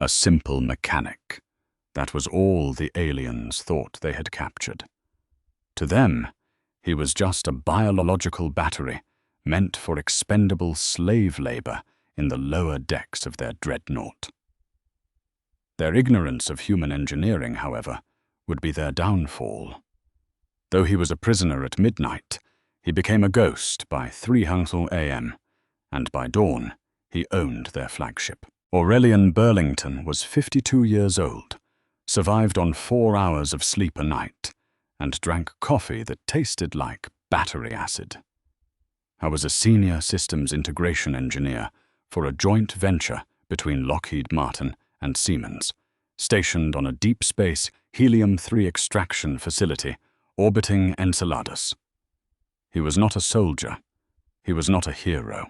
A simple mechanic. That was all the aliens thought they had captured. To them, he was just a biological battery meant for expendable slave labor in the lower decks of their dreadnought. Their ignorance of human engineering, however, would be their downfall. Though he was a prisoner at midnight, he became a ghost by 3:00 a.m., and by dawn, he owned their flagship. Aurelian Burlington was 52 years old, survived on 4 hours of sleep a night, and drank coffee that tasted like battery acid. I was a senior systems integration engineer for a joint venture between Lockheed Martin and Siemens, stationed on a deep space helium-3 extraction facility orbiting Enceladus. He was not a soldier. He was not a hero.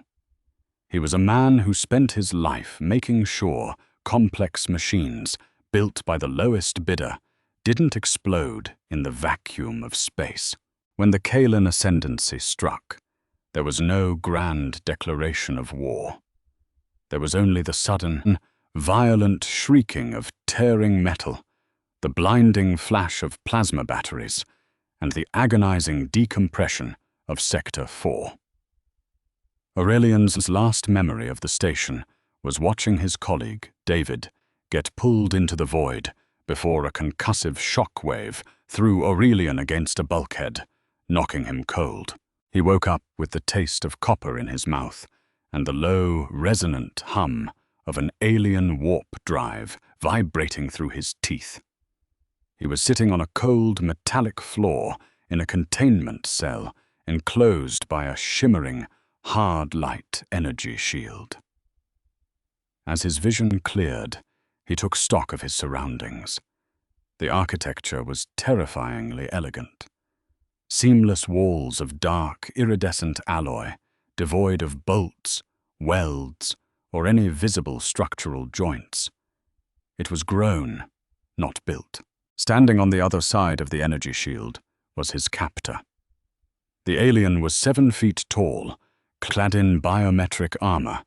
He was a man who spent his life making sure complex machines built by the lowest bidder didn't explode in the vacuum of space. When the Kalen ascendancy struck, there was no grand declaration of war. There was only the sudden, violent shrieking of tearing metal, the blinding flash of plasma batteries, and the agonizing decompression of Sector 4. Aurelian's last memory of the station was watching his colleague, David, get pulled into the void before a concussive shock wave threw Aurelian against a bulkhead, knocking him cold. He woke up with the taste of copper in his mouth and the low, resonant hum of an alien warp drive vibrating through his teeth. He was sitting on a cold, metallic floor in a containment cell enclosed by a shimmering, hard light energy shield. As his vision cleared, he took stock of his surroundings. The architecture was terrifyingly elegant. Seamless walls of dark, iridescent alloy, devoid of bolts, welds, or any visible structural joints. It was grown, not built. Standing on the other side of the energy shield was his captor. The alien was 7 feet tall, clad in biometric armor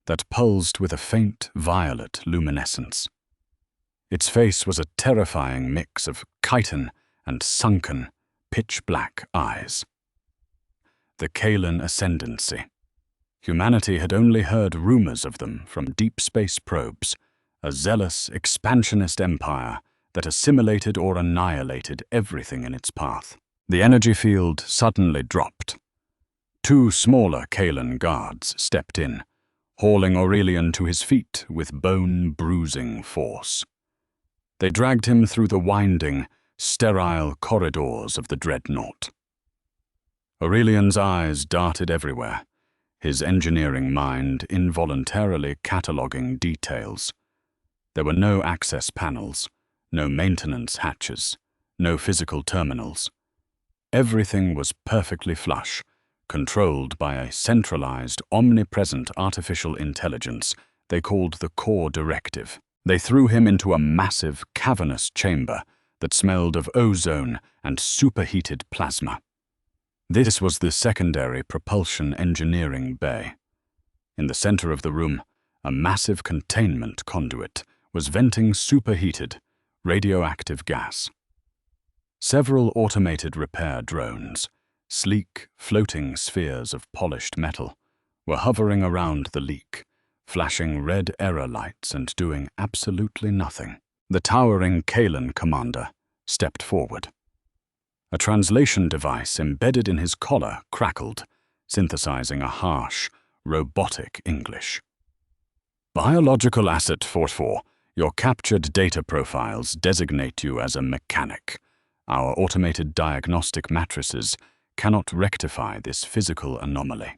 that pulsed with a faint violet luminescence. Its face was a terrifying mix of chitin and sunken, pitch-black eyes. The Kalen ascendancy. Humanity had only heard rumors of them from deep space probes, a zealous, expansionist empire that assimilated or annihilated everything in its path. The energy field suddenly dropped. 2 smaller Kalen guards stepped in, hauling Aurelian to his feet with bone-bruising force. They dragged him through the winding, sterile corridors of the dreadnought. Aurelian's eyes darted everywhere, his engineering mind involuntarily cataloging details. There were no access panels, no maintenance hatches, no physical terminals. Everything was perfectly flush, controlled by a centralized, omnipresent artificial intelligence they called the Core Directive. They threw him into a massive, cavernous chamber that smelled of ozone and superheated plasma. This was the secondary propulsion engineering bay. In the center of the room, a massive containment conduit was venting superheated, radioactive gas. Several automated repair drones, sleek, floating spheres of polished metal, were hovering around the leak, flashing red error lights and doing absolutely nothing. The towering Kalen commander stepped forward. A translation device embedded in his collar crackled, synthesizing a harsh, robotic English. Biological Asset 44, your captured data profiles designate you as a mechanic. Our automated diagnostic matrices cannot rectify this physical anomaly.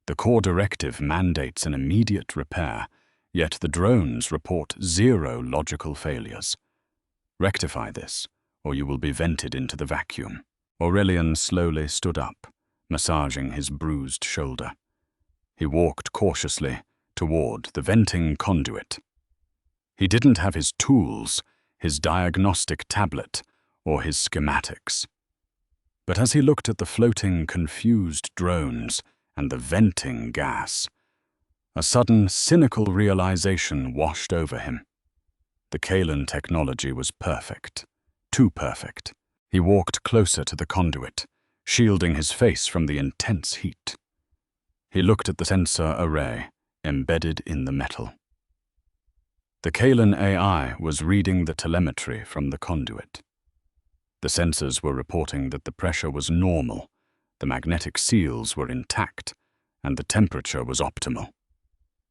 The Core Directive mandates an immediate repair, yet the drones report 0 logical failures. Rectify this, or you will be vented into the vacuum. Aurelian slowly stood up, massaging his bruised shoulder. He walked cautiously toward the venting conduit. He didn't have his tools, his diagnostic tablet, or his schematics. But as he looked at the floating, confused drones and the venting gas, a sudden, cynical realization washed over him. The Kalen technology was perfect. Too perfect. He walked closer to the conduit, shielding his face from the intense heat. He looked at the sensor array embedded in the metal. The Kalen AI was reading the telemetry from the conduit. The sensors were reporting that the pressure was normal, the magnetic seals were intact, and the temperature was optimal.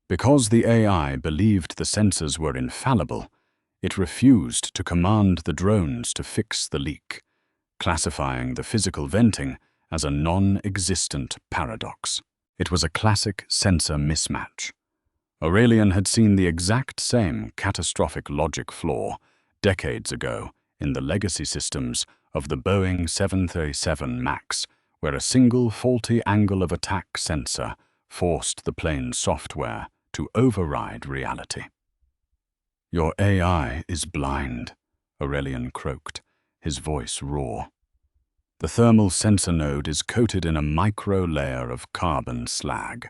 Because the AI believed the sensors were infallible, it refused to command the drones to fix the leak, classifying the physical venting as a non-existent paradox. It was a classic sensor mismatch. Aurelian had seen the exact same catastrophic logic flaw decades ago in the legacy systems of the Boeing 737 MAX, where a single faulty angle of attack sensor forced the plane's software to override reality. "Your AI is blind," Aurelian croaked, his voice raw. "The thermal sensor node is coated in a micro-layer of carbon slag.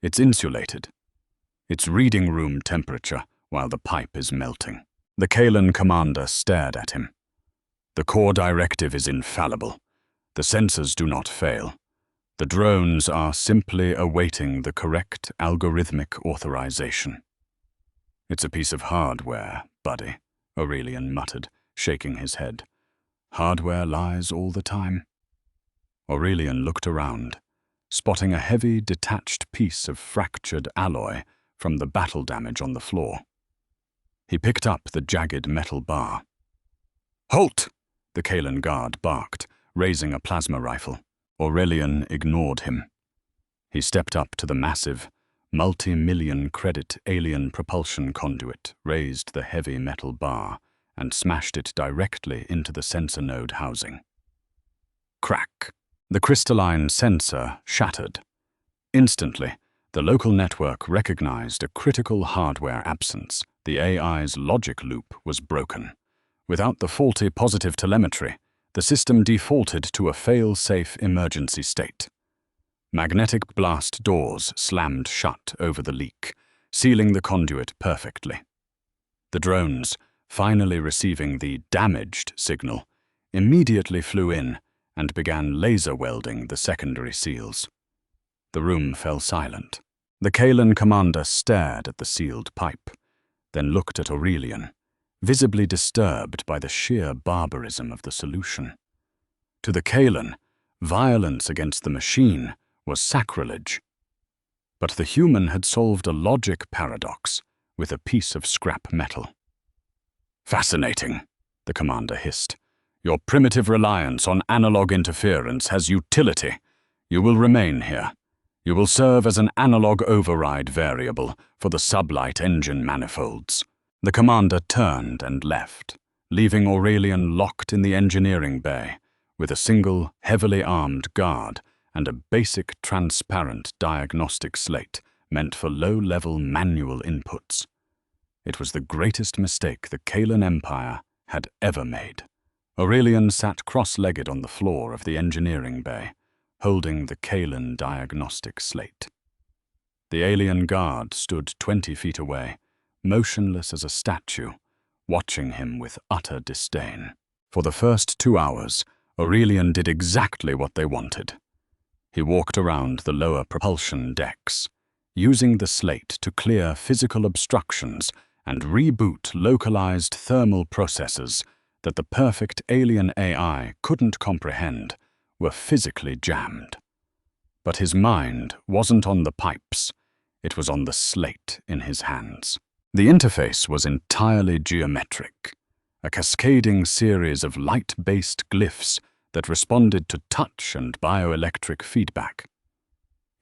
It's insulated. It's reading room temperature while the pipe is melting." The Kalen commander stared at him. "The core directive is infallible. The sensors do not fail. The drones are simply awaiting the correct algorithmic authorization." "It's a piece of hardware, buddy," Aurelian muttered, shaking his head. "Hardware lies all the time." Aurelian looked around, spotting a heavy, detached piece of fractured alloy from the battle damage on the floor. He picked up the jagged metal bar. "Halt!" the Kalen guard barked, raising a plasma rifle. Aurelian ignored him. He stepped up to the massive, multi-million credit alien propulsion conduit, raised the heavy metal bar, and smashed it directly into the sensor node housing. Crack! The crystalline sensor shattered. Instantly, the local network recognized a critical hardware absence. The AI's logic loop was broken. Without the faulty positive telemetry, the system defaulted to a fail-safe emergency state. Magnetic blast doors slammed shut over the leak, sealing the conduit perfectly. The drones, finally receiving the damaged signal, immediately flew in and began laser welding the secondary seals. The room fell silent. The Kalen commander stared at the sealed pipe, then looked at Aurelian, visibly disturbed by the sheer barbarism of the solution. To the Kalen, violence against the machine was sacrilege. But the human had solved a logic paradox with a piece of scrap metal. "Fascinating," the commander hissed. "Your primitive reliance on analog interference has utility. You will remain here. You will serve as an analog override variable for the sublight engine manifolds." The commander turned and left, leaving Aurelian locked in the engineering bay, with a single, heavily armed guard and a basic transparent diagnostic slate meant for low-level manual inputs. It was the greatest mistake the Kalen Empire had ever made. Aurelian sat cross-legged on the floor of the engineering bay, holding the Kalen diagnostic slate. The alien guard stood 20 feet away, motionless as a statue, watching him with utter disdain. For the first 2 hours, Aurelian did exactly what they wanted. He walked around the lower propulsion decks, using the slate to clear physical obstructions and reboot localized thermal processes that the perfect alien AI couldn't comprehend were physically jammed. But his mind wasn't on the pipes, it was on the slate in his hands. The interface was entirely geometric, a cascading series of light-based glyphs that responded to touch and bioelectric feedback.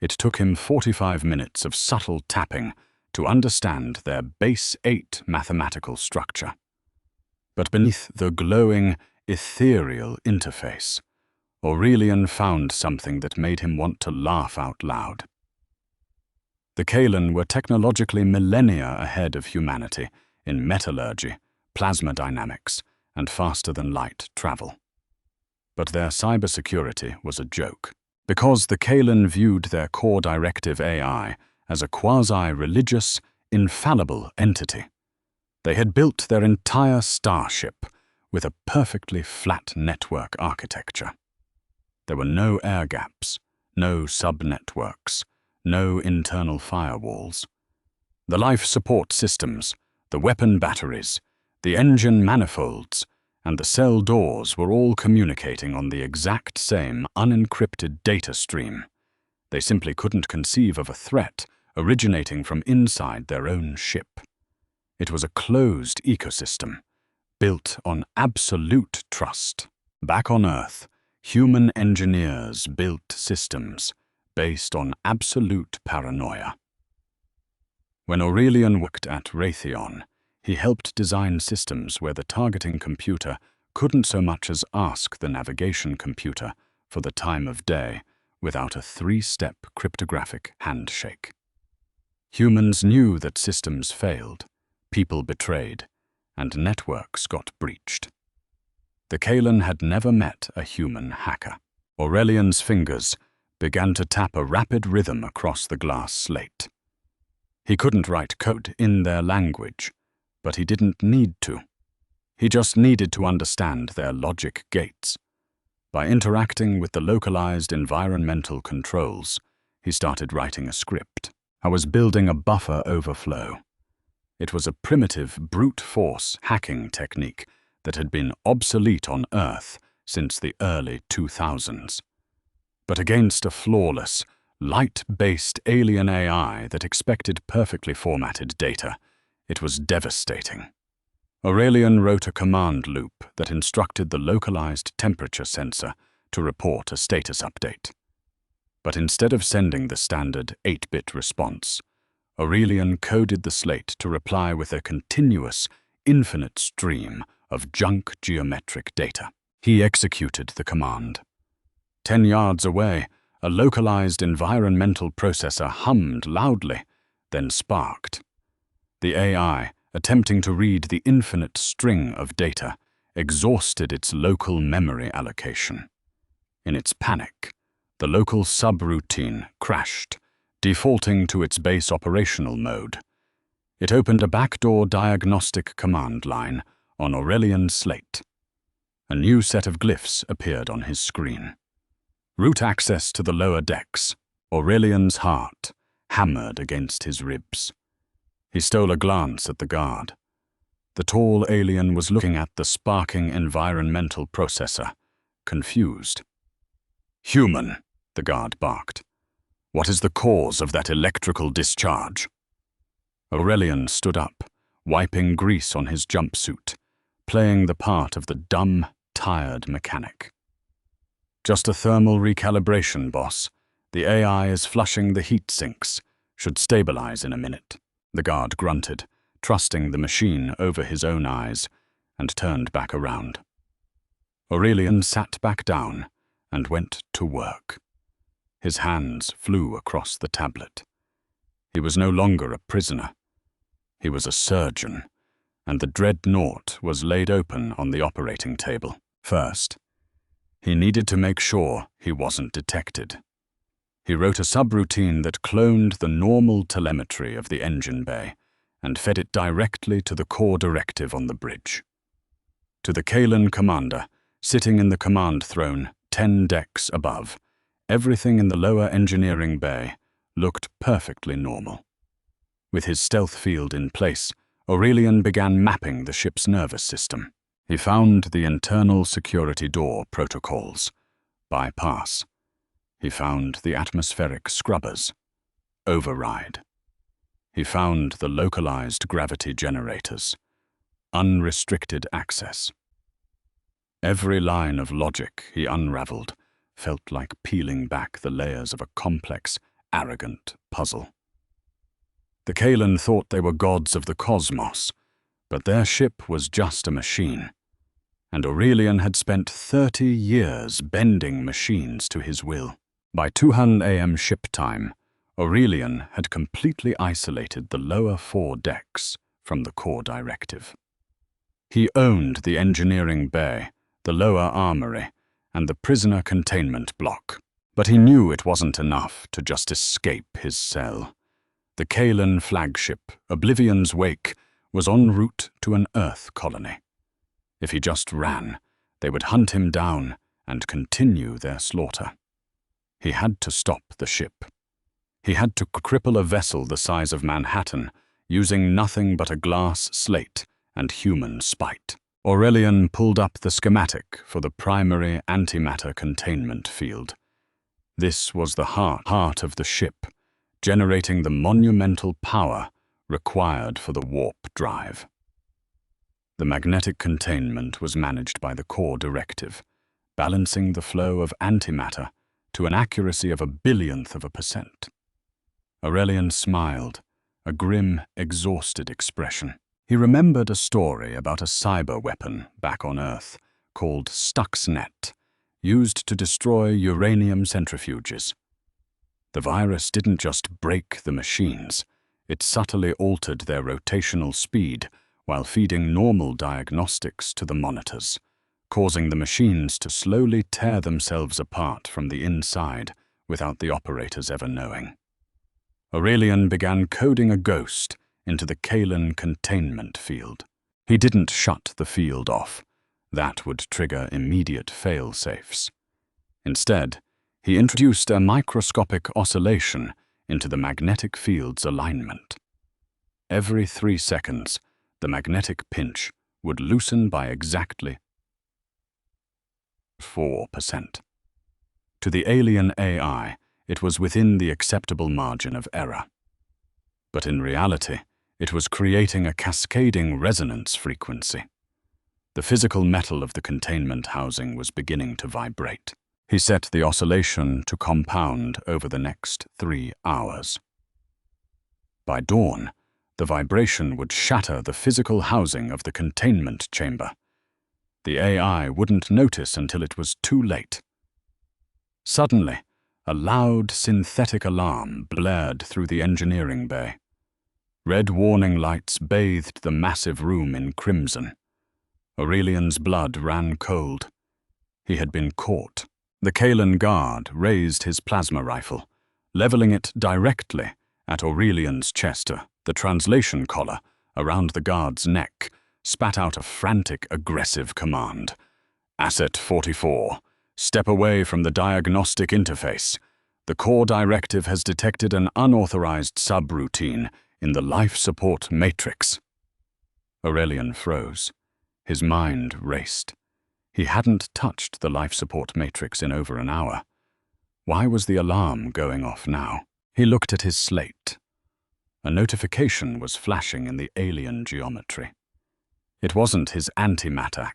It took him 45 minutes of subtle tapping to understand their base 8 mathematical structure. But beneath the glowing, ethereal interface, Aurelian found something that made him want to laugh out loud. The Kalen were technologically millennia ahead of humanity in metallurgy, plasma dynamics, and faster-than-light travel. But their cybersecurity was a joke. Because the Kalen viewed their core directive AI as a quasi-religious, infallible entity, They had built their entire starship with a perfectly flat network architecture. There were no air gaps, no sub-networks, no internal firewalls. The life support systems, the weapon batteries, the engine manifolds, and the cell doors were all communicating on the exact same unencrypted data stream. They simply couldn't conceive of a threat originating from inside their own ship. It was a closed ecosystem, built on absolute trust. Back on Earth, human engineers built systems based on absolute paranoia. When Aurelian worked at Raytheon, he helped design systems where the targeting computer couldn't so much as ask the navigation computer for the time of day without a 3-step cryptographic handshake. Humans knew that systems failed, people betrayed, and networks got breached. The Kalan had never met a human hacker. Aurelian's fingers began to tap a rapid rhythm across the glass slate. He couldn't write code in their language, but he didn't need to. He just needed to understand their logic gates. By interacting with the localized environmental controls, he started writing a script. I was building a buffer overflow. It was a primitive brute force hacking technique that had been obsolete on Earth since the early 2000s. But against a flawless, light-based alien AI that expected perfectly formatted data, it was devastating. Aurelian wrote a command loop that instructed the localized temperature sensor to report a status update. But instead of sending the standard 8-bit response, Aurelian coded the slate to reply with a continuous, infinite stream of junk geometric data. He executed the command. 10 yards away, a localized environmental processor hummed loudly, then sparked. The AI, attempting to read the infinite string of data, exhausted its local memory allocation. In its panic, the local subroutine crashed, defaulting to its base operational mode. It opened a backdoor diagnostic command line on Aurelian's slate. A new set of glyphs appeared on his screen. Route access to the lower decks. Aurelian's heart hammered against his ribs. He stole a glance at the guard. The tall alien was looking at the sparking environmental processor, confused. "Human," the guard barked. "What is the cause of that electrical discharge?" Aurelian stood up, wiping grease on his jumpsuit, playing the part of the dumb, tired mechanic. "Just a thermal recalibration, boss. The AI is flushing the heat sinks. Should stabilize in a minute." The guard grunted, trusting the machine over his own eyes, and turned back around. Aurelian sat back down and went to work. His hands flew across the tablet. He was no longer a prisoner. He was a surgeon, and the dreadnought was laid open on the operating table. First, he needed to make sure he wasn't detected. He wrote a subroutine that cloned the normal telemetry of the engine bay and fed it directly to the core directive on the bridge. To the Kalan commander, sitting in the command throne 10 decks above, everything in the lower engineering bay looked perfectly normal. With his stealth field in place, Aurelian began mapping the ship's nervous system. He found the internal security door protocols. Bypass. He found the atmospheric scrubbers. Override. He found the localized gravity generators. Unrestricted access. Every line of logic he unraveled felt like peeling back the layers of a complex, arrogant puzzle. The Kalan thought they were gods of the cosmos, but their ship was just a machine. And Aurelian had spent 30 years bending machines to his will. By 2 a.m. ship time, Aurelian had completely isolated the lower 4 decks from the core directive. He owned the engineering bay, the lower armory, and the prisoner containment block. But he knew it wasn't enough to just escape his cell. The Kalan Flagship, Oblivion's Wake, was en route to an Earth colony. If he just ran, they would hunt him down and continue their slaughter. He had to stop the ship. He had to cripple a vessel the size of Manhattan, using nothing but a glass slate and human spite. Aurelian pulled up the schematic for the primary antimatter containment field. This was the heart of the ship, generating the monumental power required for the warp drive. The magnetic containment was managed by the core directive, balancing the flow of antimatter to an accuracy of 1/1000,000,000. Aurelian smiled, a grim, exhausted expression. He remembered a story about a cyber weapon back on Earth called Stuxnet, used to destroy uranium centrifuges. The virus didn't just break the machines, it subtly altered their rotational speed while feeding normal diagnostics to the monitors, causing the machines to slowly tear themselves apart from the inside without the operators ever knowing. Aurelian began coding a ghost into the Kalen containment field. He didn't shut the field off. That would trigger immediate fail-safes. Instead, he introduced a microscopic oscillation into the magnetic field's alignment. Every 3 seconds, the magnetic pinch would loosen by exactly 4%. To the alien AI, it was within the acceptable margin of error. But in reality, it was creating a cascading resonance frequency. The physical metal of the containment housing was beginning to vibrate. He set the oscillation to compound over the next 3 hours. By dawn, the vibration would shatter the physical housing of the containment chamber. The AI wouldn't notice until it was too late. Suddenly, a loud synthetic alarm blared through the engineering bay. Red warning lights bathed the massive room in crimson. Aurelian's blood ran cold. He had been caught. The Kalen guard raised his plasma rifle, leveling it directly at Aurelian's chest. The translation collar around the guard's neck spat out a frantic, aggressive command. Asset 44, step away from the diagnostic interface. The core directive has detected an unauthorized subroutine in the life support matrix. Aurelian froze. His mind raced. He hadn't touched the life support matrix in over an hour. Why was the alarm going off now? He looked at his slate. A notification was flashing in the alien geometry. It wasn't his antimatter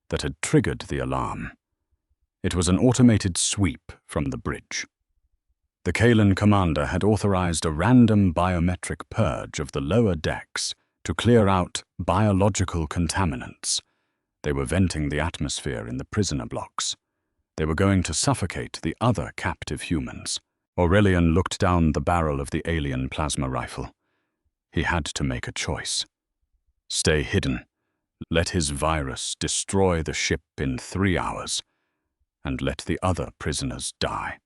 that had triggered the alarm. It was an automated sweep from the bridge. The Kalen commander had authorized a random biometric purge of the lower decks to clear out biological contaminants. They were venting the atmosphere in the prisoner blocks. They were going to suffocate the other captive humans. Aurelian looked down the barrel of the alien plasma rifle. He had to make a choice. Stay hidden. Let his virus destroy the ship in 3 hours, and let the other prisoners die.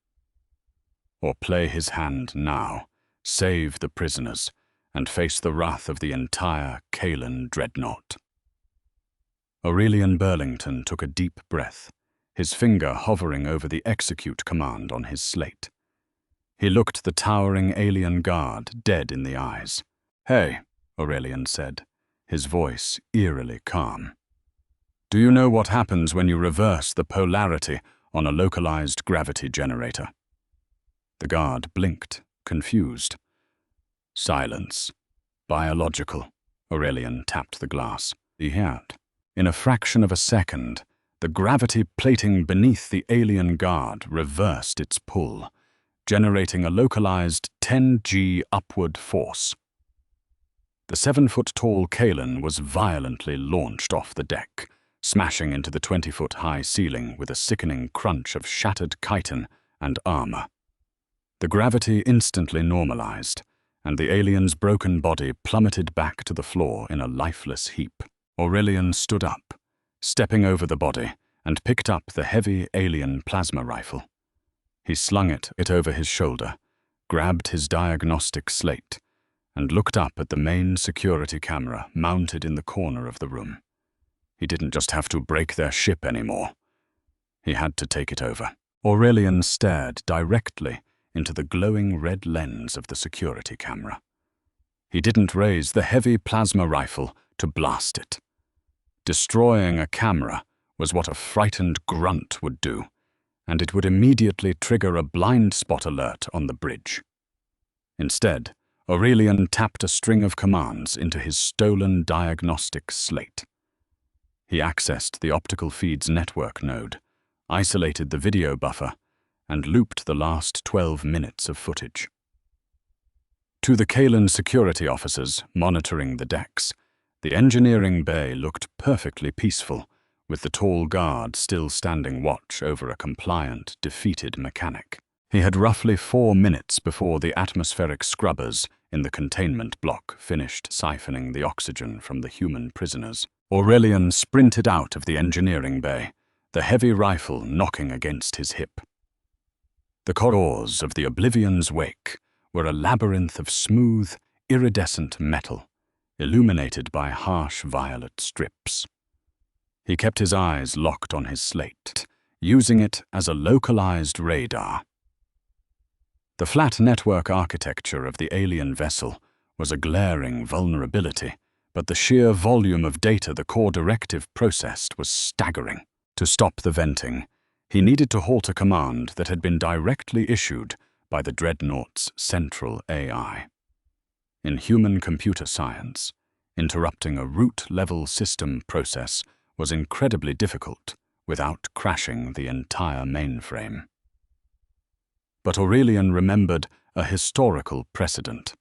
Or play his hand now, save the prisoners, and face the wrath of the entire Kalen dreadnought. Aurelian Burlington took a deep breath, his finger hovering over the execute command on his slate. He looked the towering alien guard dead in the eyes. "Hey," Aurelian said, his voice eerily calm. "Do you know what happens when you reverse the polarity on a localized gravity generator?" The guard blinked, confused. "Silence. Biological." Aurelian tapped the glass. He had. In a fraction of a second, the gravity plating beneath the alien guard reversed its pull, generating a localized 10G upward force. The 7-foot-tall Kalen was violently launched off the deck, smashing into the 20-foot-high ceiling with a sickening crunch of shattered chitin and armor. The gravity instantly normalized, and the alien's broken body plummeted back to the floor in a lifeless heap. Aurelian stood up, stepping over the body, and picked up the heavy alien plasma rifle. He slung it over his shoulder, grabbed his diagnostic slate, and looked up at the main security camera mounted in the corner of the room. He didn't just have to break their ship anymore. He had to take it over. Aurelian stared directly into the glowing red lens of the security camera. He didn't raise the heavy plasma rifle to blast it. Destroying a camera was what a frightened grunt would do, and it would immediately trigger a blind spot alert on the bridge. Instead, Aurelian tapped a string of commands into his stolen diagnostic slate. He accessed the optical feeds network node, isolated the video buffer, and looped the last 12 minutes of footage. To the Kalen security officers monitoring the decks, the engineering bay looked perfectly peaceful, with the tall guard still standing watch over a compliant, defeated mechanic. He had roughly 4 minutes before the atmospheric scrubbers in the containment block finished siphoning the oxygen from the human prisoners. Aurelian sprinted out of the engineering bay, the heavy rifle knocking against his hip. The corridors of the Oblivion's wake were a labyrinth of smooth, iridescent metal, illuminated by harsh violet strips. He kept his eyes locked on his slate, using it as a localized radar. The flat network architecture of the alien vessel was a glaring vulnerability, but the sheer volume of data the core directive processed was staggering. To stop the venting, he needed to halt a command that had been directly issued by the Dreadnought's central AI. In human computer science, interrupting a root-level system process was incredibly difficult without crashing the entire mainframe. But Aurelian remembered a historical precedent.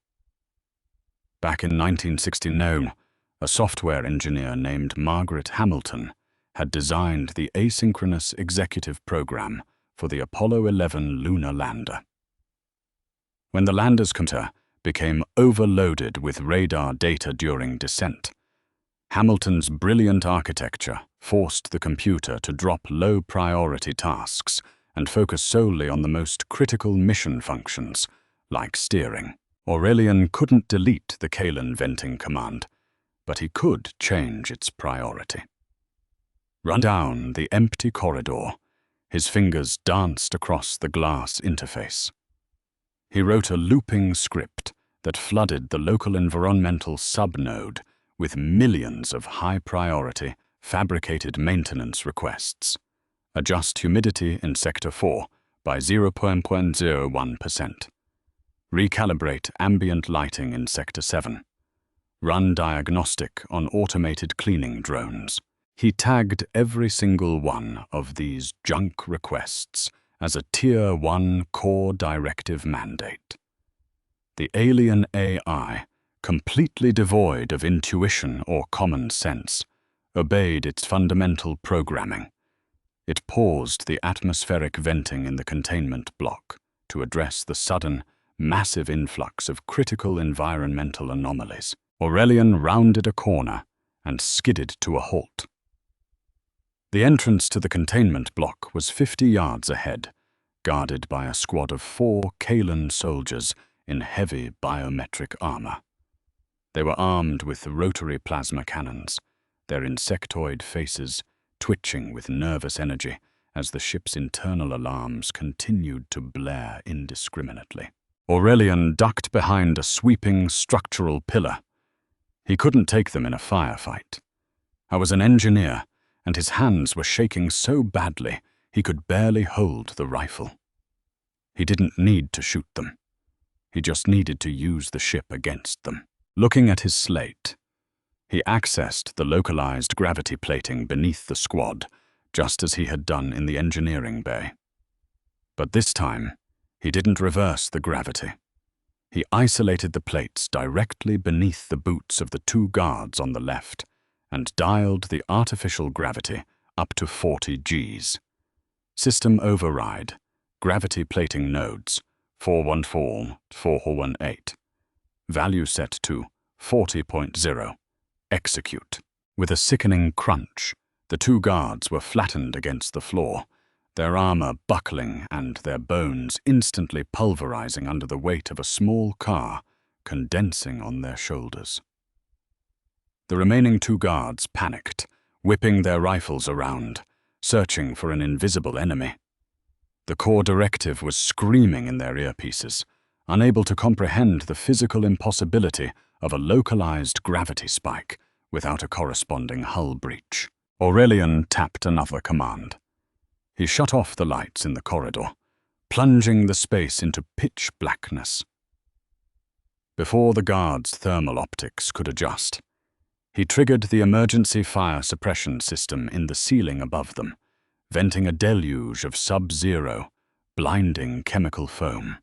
Back in 1969, a software engineer named Margaret Hamilton had designed the asynchronous executive program for the Apollo 11 lunar lander. When the lander's computer became overloaded with radar data during descent, Hamilton's brilliant architecture forced the computer to drop low-priority tasks and focus solely on the most critical mission functions, like steering. Aurelian couldn't delete the Kalen venting command, but he could change its priority. Run down the empty corridor, his fingers danced across the glass interface. He wrote a looping script that flooded the local environmental subnode with millions of high-priority, fabricated maintenance requests. Adjust humidity in Sector 4 by 0.01%. Recalibrate ambient lighting in Sector 7. Run diagnostic on automated cleaning drones. He tagged every single one of these junk requests as a Tier 1 core directive mandate. The alien AI, completely devoid of intuition or common sense, obeyed its fundamental programming. It paused the atmospheric venting in the containment block to address the sudden, massive influx of critical environmental anomalies. Aurelian rounded a corner and skidded to a halt. The entrance to the containment block was 50 yards ahead, guarded by a squad of 4 Kalen soldiers in heavy biometric armor. They were armed with rotary plasma cannons, their insectoid faces twitching with nervous energy as the ship's internal alarms continued to blare indiscriminately. Aurelian ducked behind a sweeping structural pillar. He couldn't take them in a firefight. I was an engineer, and his hands were shaking so badly he could barely hold the rifle. He didn't need to shoot them. He just needed to use the ship against them. Looking at his slate, he accessed the localized gravity plating beneath the squad, just as he had done in the engineering bay. But this time, he didn't reverse the gravity. He isolated the plates directly beneath the boots of the 2 guards on the left and dialed the artificial gravity up to 40 Gs. System override, gravity plating nodes, 414-418. Value set to 40.0. Execute. With a sickening crunch, the 2 guards were flattened against the floor, their armor buckling and their bones instantly pulverizing under the weight of a small car condensing on their shoulders. The remaining 2 guards panicked, whipping their rifles around, searching for an invisible enemy. The core directive was screaming in their earpieces, unable to comprehend the physical impossibility of a localized gravity spike without a corresponding hull breach. Aurelian tapped another command. He shut off the lights in the corridor, plunging the space into pitch blackness. Before the guards' thermal optics could adjust, he triggered the emergency fire suppression system in the ceiling above them, venting a deluge of sub-zero, blinding chemical foam.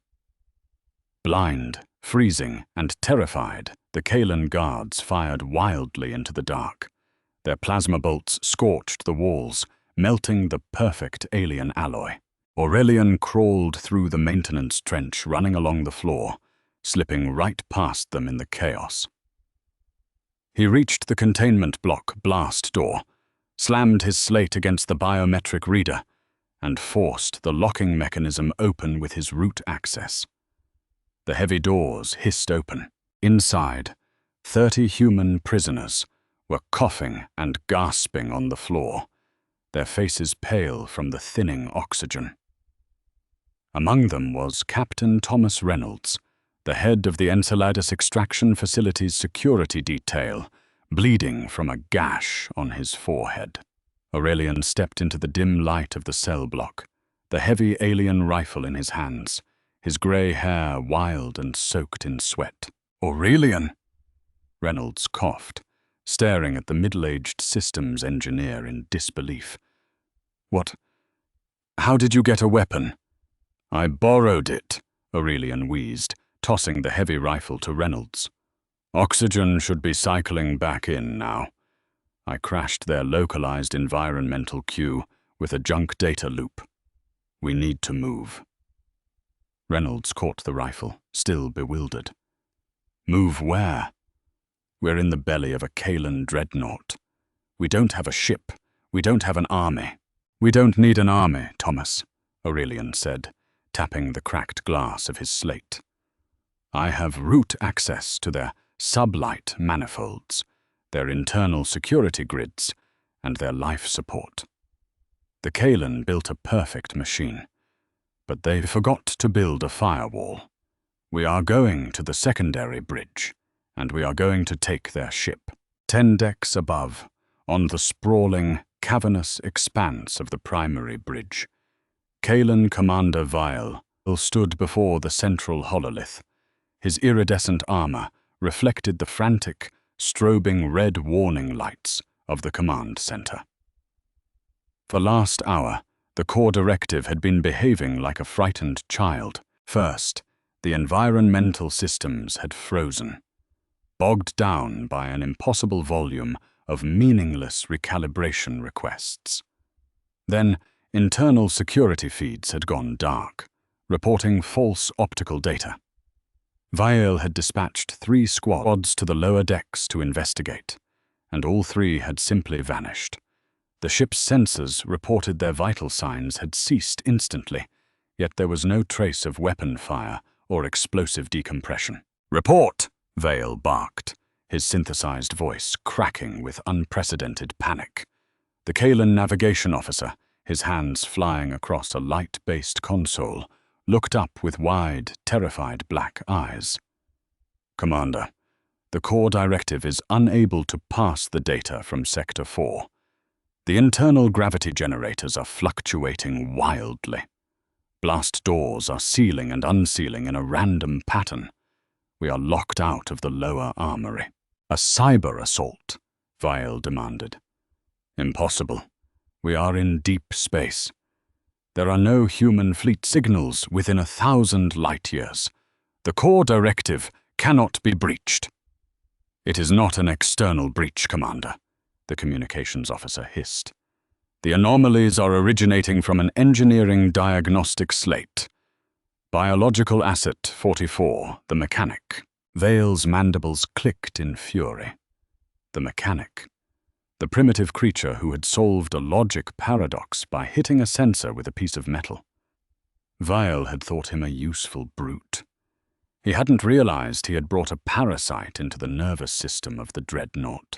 Blind, freezing, and terrified, the Kalan guards fired wildly into the dark. Their plasma bolts scorched the walls, melting the perfect alien alloy. Aurelian crawled through the maintenance trench, running along the floor, slipping right past them in the chaos. He reached the containment block blast door, slammed his slate against the biometric reader, and forced the locking mechanism open with his root access. The heavy doors hissed open. Inside, 30 human prisoners were coughing and gasping on the floor, their faces pale from the thinning oxygen. Among them was Captain Thomas Reynolds, the head of the Enceladus Extraction Facility's security detail, bleeding from a gash on his forehead. Aurelian stepped into the dim light of the cell block, the heavy alien rifle in his hands, his grey hair wild and soaked in sweat. "Aurelian!" Reynolds coughed, staring at the middle-aged systems engineer in disbelief. "What? How did you get a weapon?" "I borrowed it," Aurelian wheezed, tossing the heavy rifle to Reynolds. "Oxygen should be cycling back in now. I crashed their localized environmental queue with a junk data loop. We need to move." Reynolds caught the rifle, still bewildered. "Move where?" "We're in the belly of a Kalan dreadnought. We don't have a ship. We don't have an army." "We don't need an army, Thomas," Aurelian said, tapping the cracked glass of his slate. "I have root access to their sublight manifolds, their internal security grids, and their life support. The Kalan built a perfect machine, but they forgot to build a firewall. We are going to the secondary bridge, and we are going to take their ship." 10 decks above, on the sprawling, cavernous expanse of the primary bridge, Kalan Commander Vile stood before the central hololith. His iridescent armor reflected the frantic, strobing red warning lights of the command center. For last hour, the core directive had been behaving like a frightened child. First, the environmental systems had frozen, bogged down by an impossible volume of meaningless recalibration requests. Then, internal security feeds had gone dark, reporting false optical data. Vial had dispatched 3 squads to the lower decks to investigate, and all 3 had simply vanished. The ship's sensors reported their vital signs had ceased instantly, yet there was no trace of weapon fire or explosive decompression. "Report!" Vale barked, his synthesized voice cracking with unprecedented panic. The Kalan navigation officer, his hands flying across a light-based console, looked up with wide, terrified black eyes. "Commander, the core directive is unable to pass the data from Sector 4. The internal gravity generators are fluctuating wildly. Blast doors are sealing and unsealing in a random pattern. We are locked out of the lower armory." "A cyber assault?" Vial demanded. "Impossible. We are in deep space. There are no human fleet signals within 1,000 light-years. The core directive cannot be breached." "It is not an external breach, Commander," the communications officer hissed. "The anomalies are originating from an engineering diagnostic slate. Biological Asset 44, the mechanic." Vale's mandibles clicked in fury. The mechanic. The primitive creature who had solved a logic paradox by hitting a sensor with a piece of metal. Vile had thought him a useful brute. He hadn't realized he had brought a parasite into the nervous system of the dreadnought.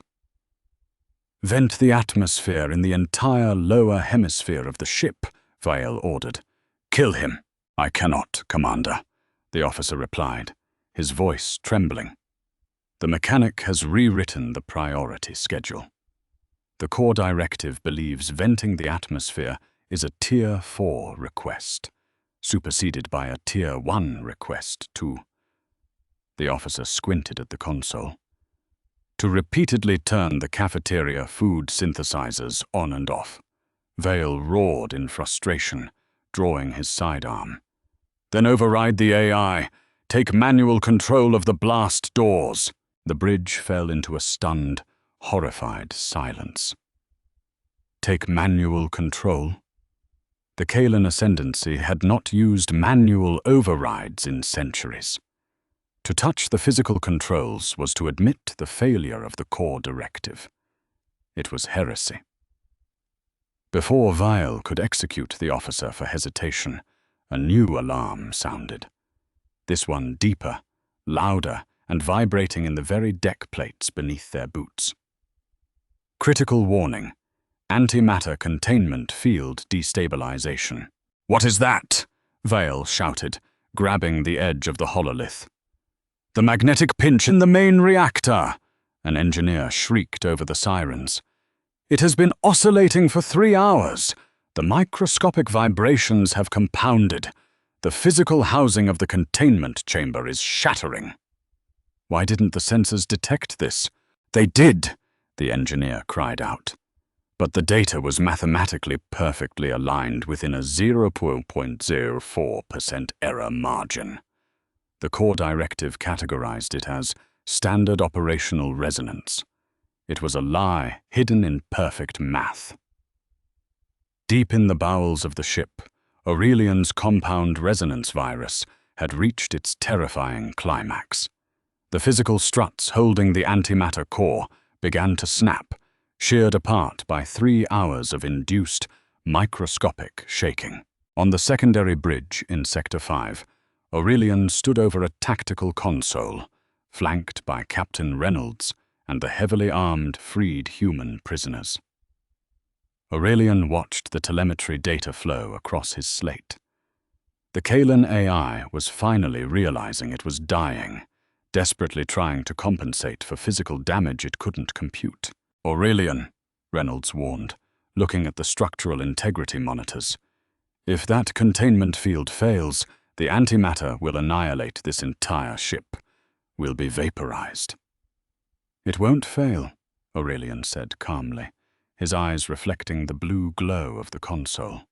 "Vent the atmosphere in the entire lower hemisphere of the ship," Vail ordered. "Kill him." "I cannot, Commander," the officer replied, his voice trembling. "The mechanic has rewritten the priority schedule. The core directive believes venting the atmosphere is a Tier 4 request, superseded by a Tier 1 request too." The officer squinted at the console. "To repeatedly turn the cafeteria food synthesizers on and off." Vail roared in frustration, drawing his sidearm. "Then override the AI. Take manual control of the blast doors." The bridge fell into a stunned, horrified silence. Take manual control? The Kalan Ascendancy had not used manual overrides in centuries. To touch the physical controls was to admit the failure of the core directive. It was heresy. Before Vail could execute the officer for hesitation, a new alarm sounded. This one deeper, louder, and vibrating in the very deck plates beneath their boots. "Critical warning. Antimatter containment field destabilization." "What is that?" Vail shouted, grabbing the edge of the hololith. "The magnetic pinch in the main reactor," an engineer shrieked over the sirens. "It has been oscillating for 3 hours. The microscopic vibrations have compounded. The physical housing of the containment chamber is shattering." "Why didn't the sensors detect this?" "They did," the engineer cried out. "But the data was mathematically perfectly aligned within a 0.04% error margin." The core directive categorized it as standard operational resonance. It was a lie hidden in perfect math. Deep in the bowels of the ship, Aurelian's compound resonance virus had reached its terrifying climax. The physical struts holding the antimatter core began to snap, sheared apart by 3 hours of induced, microscopic shaking. On the secondary bridge in Sector 5, Aurelian stood over a tactical console, flanked by Captain Reynolds and the heavily armed freed human prisoners. Aurelian watched the telemetry data flow across his slate. The Kalan AI was finally realizing it was dying, desperately trying to compensate for physical damage it couldn't compute. "Aurelian," Reynolds warned, looking at the structural integrity monitors. "If that containment field fails, the antimatter will annihilate this entire ship. We'll be vaporized." "It won't fail," Aurelian said calmly, his eyes reflecting the blue glow of the console.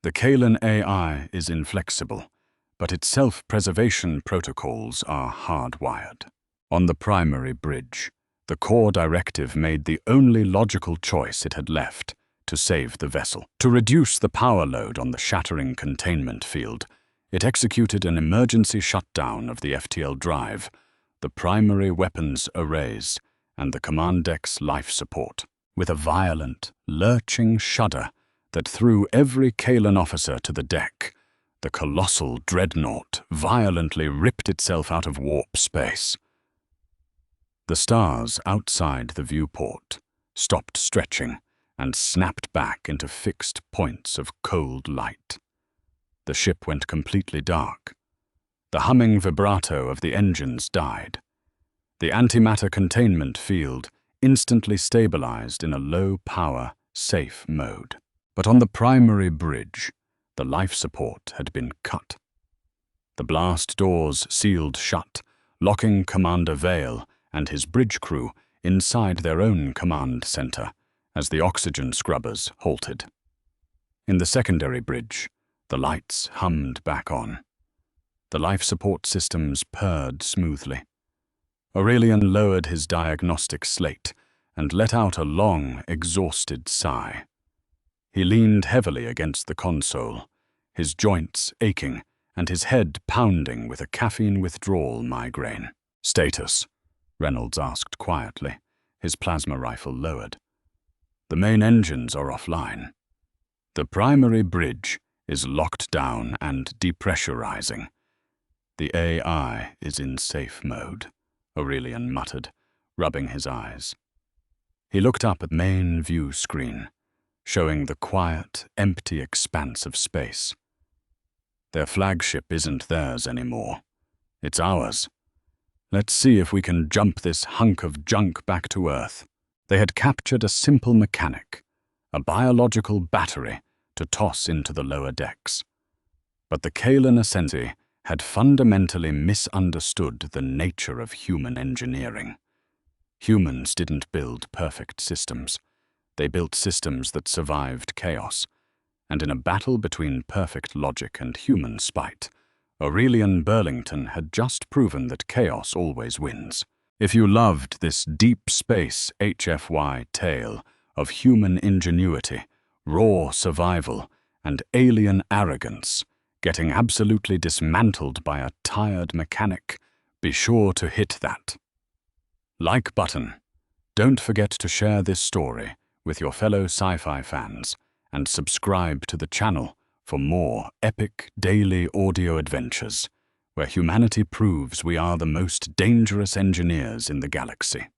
"The Kalan AI is inflexible, but its self-preservation protocols are hardwired." On the primary bridge, the core directive made the only logical choice it had left to save the vessel. To reduce the power load on the shattering containment field, it executed an emergency shutdown of the FTL drive, the primary weapons arrays, and the command deck's life support. With a violent, lurching shudder that threw every Kalan officer to the deck, the colossal dreadnought violently ripped itself out of warp space. The stars outside the viewport stopped stretching and snapped back into fixed points of cold light. The ship went completely dark. The humming vibrato of the engines died. The antimatter containment field instantly stabilized in a low-power, safe mode. But on the primary bridge, the life support had been cut. The blast doors sealed shut, locking Commander Vail and his bridge crew inside their own command center as the oxygen scrubbers halted. In the secondary bridge, the lights hummed back on. The life support systems purred smoothly. Aurelian lowered his diagnostic slate and let out a long, exhausted sigh. He leaned heavily against the console, his joints aching and his head pounding with a caffeine withdrawal migraine. "Status?" Reynolds asked quietly, his plasma rifle lowered. "The main engines are offline. The primary bridge is locked down and depressurizing. The AI is in safe mode, Aurelian muttered, rubbing his eyes. He looked up at the main view screen, showing the quiet, empty expanse of space. Their flagship isn't theirs anymore. It's ours. Let's see if we can jump this hunk of junk back to Earth. They had captured a simple mechanic, a biological battery to toss into the lower decks. But the Kalan Ascensi had fundamentally misunderstood the nature of human engineering. Humans didn't build perfect systems. They built systems that survived chaos. And in a battle between perfect logic and human spite, Aurelian Burlington had just proven that chaos always wins. If you loved this deep space HFY tale of human ingenuity, raw survival, and alien arrogance, getting absolutely dismantled by a tired mechanic, be sure to hit that like button. Don't forget to share this story with your fellow sci-fi fans and subscribe to the channel for more epic daily audio adventures where humanity proves we are the most dangerous engineers in the galaxy.